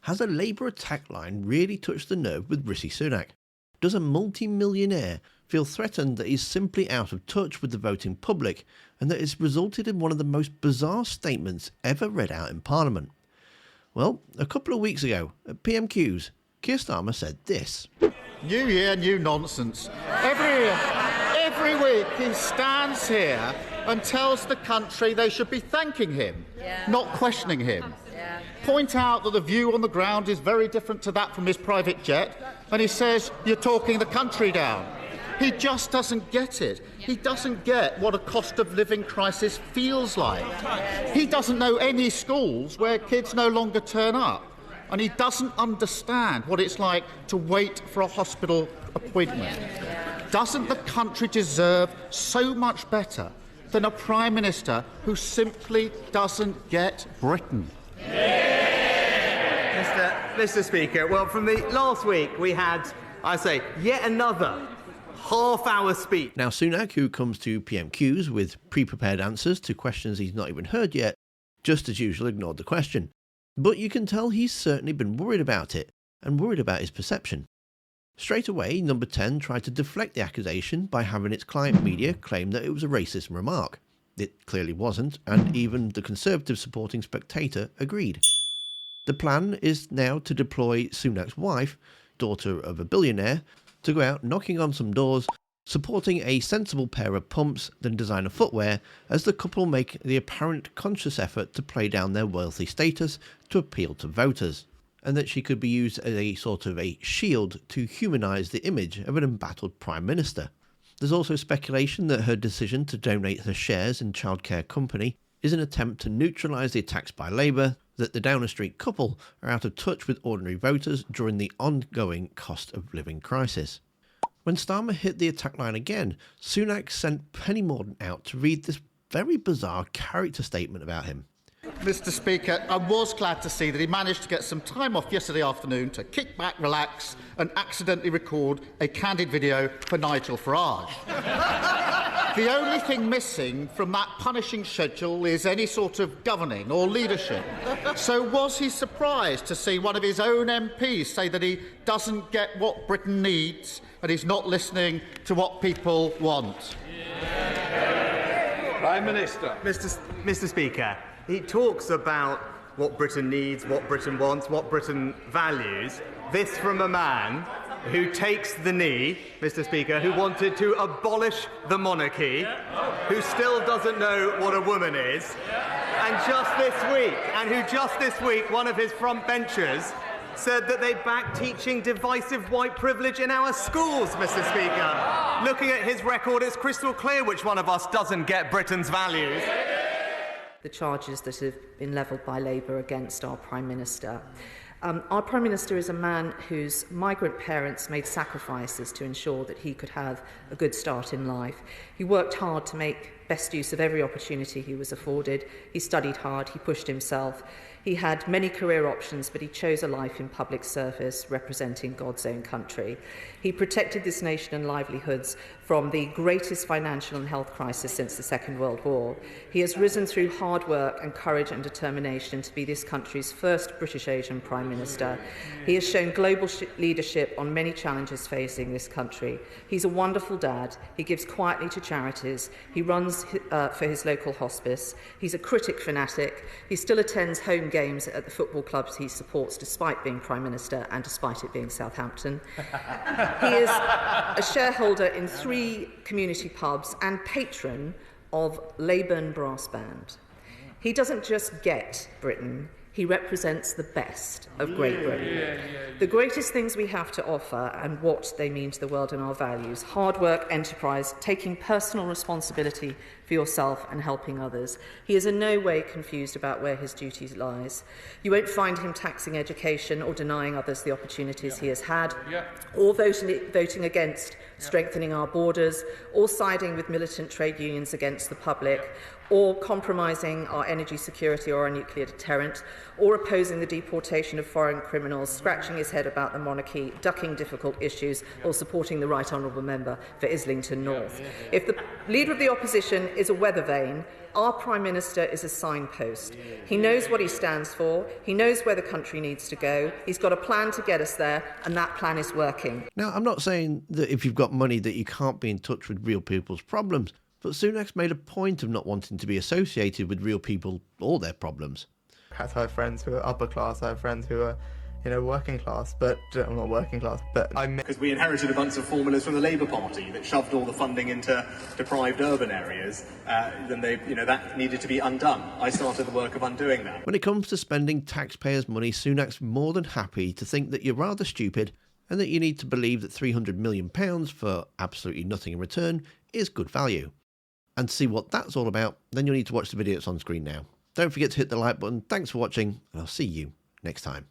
Has a Labour attack line really touched the nerve with Rishi Sunak? Does a multi-millionaire feel threatened that he's simply out of touch with the voting public and that it's resulted in one of the most bizarre statements ever read out in Parliament? Well, a couple of weeks ago at PMQs, Keir Starmer said this. New year, new nonsense. Every week he stands here and tells the country they should be thanking him, not questioning him. Point out that the view on the ground is very different to that from his private jet, and he says you're talking the country down. He just doesn't get it. He doesn't get what a cost of living crisis feels like. He doesn't know any schools where kids no longer turn up. And he doesn't understand what it's like to wait for a hospital appointment. Doesn't the country deserve so much better than a Prime Minister who simply doesn't get Britain? Mr. Speaker, well, from the last week we had, yet another half-hour speech. Now, Sunak, who comes to PMQs with pre-prepared answers to questions he's not even heard yet, just as usual ignored the question. But you can tell he's certainly been worried about it, and worried about his perception. Straight away, Number 10 tried to deflect the accusation by having its client media claim that it was a racist remark. It clearly wasn't, and even the Conservative supporting Spectator agreed. The plan is now to deploy Sunak's wife, daughter of a billionaire, to go out knocking on some doors, supporting a sensible pair of pumps than designer footwear, as the couple make the apparent conscious effort to play down their wealthy status to appeal to voters, and that she could be used as a sort of a shield to humanise the image of an embattled Prime Minister. There's also speculation that her decision to donate her shares in childcare company is an attempt to neutralise the attacks by Labour, that the Downer Street couple are out of touch with ordinary voters during the ongoing cost of living crisis. When Starmer hit the attack line again, Sunak sent Penny Mordaunt out to read this very bizarre character statement about him. Mr. Speaker, I was glad to see that he managed to get some time off yesterday afternoon to kick back, relax and accidentally record a candid video for Nigel Farage. The only thing missing from that punishing schedule is any sort of governing or leadership. So was he surprised to see one of his own MPs say that he doesn't get what Britain needs and he's not listening to what people want? Prime Minister. Mr. Speaker, he talks about what Britain needs, what Britain wants, what Britain values. This from a man who takes the knee, Mr. Speaker, who wanted to abolish the monarchy, who still doesn't know what a woman is, and who just this week, one of his front benchers said that they back teaching divisive white privilege in our schools, Mr. Speaker. Looking at his record, it's crystal clear which one of us doesn't get Britain's values. The charges that have been levelled by Labour against our Prime Minister. Our Prime Minister is a man whose migrant parents made sacrifices to ensure that he could have a good start in life. He worked hard to make best use of every opportunity he was afforded. He studied hard, he pushed himself. He had many career options, but he chose a life in public service representing God's own country. He protected this nation and livelihoods from the greatest financial and health crisis since the Second World War. He has risen through hard work and courage and determination to be this country's first British Asian Prime Minister. He has shown global leadership on many challenges facing this country. He's a wonderful dad. He gives quietly to charities. He runs for his local hospice. He's a cricket fanatic. He still attends home games at the football clubs he supports despite being Prime Minister and despite it being Southampton. He is a shareholder in 3 community pubs and patron of Leyburn Brass Band. He doesn't just get Britain, he represents the best of Great Britain. The greatest things we have to offer and what they mean to the world and our values: hard work, enterprise, taking personal responsibility for yourself and helping others. He is in no way confused about where his duties lies. You won't find him taxing education or denying others the opportunities he has had, or voting against strengthening our borders, or siding with militant trade unions against the public, or compromising our energy security or our nuclear deterrent, or opposing the deportation of foreign criminals, scratching his head about the monarchy, ducking difficult issues, or supporting the Right Honourable Member for Islington North. If the Leader of the opposition is a weather vane. Our Prime Minister is a signpost. He knows what he stands for. He knows where the country needs to go. He's got a plan to get us there, and that plan is working. Now, I'm not saying that if you've got money that you can't be in touch with real people's problems, but Sunak's made a point of not wanting to be associated with real people or their problems. I have friends who are upper class, I have friends who are, working class, but I'm not working class, but Because we inherited a bunch of formulas from the Labour Party that shoved all the funding into deprived urban areas, then that needed to be undone. I started the work of undoing that. When it comes to spending taxpayers' money, Sunak's more than happy to think that you're rather stupid and that you need to believe that £300 million for absolutely nothing in return is good value. And to see what that's all about, then you'll need to watch the video that's on screen now. Don't forget to hit the like button. Thanks for watching, and I'll see you next time.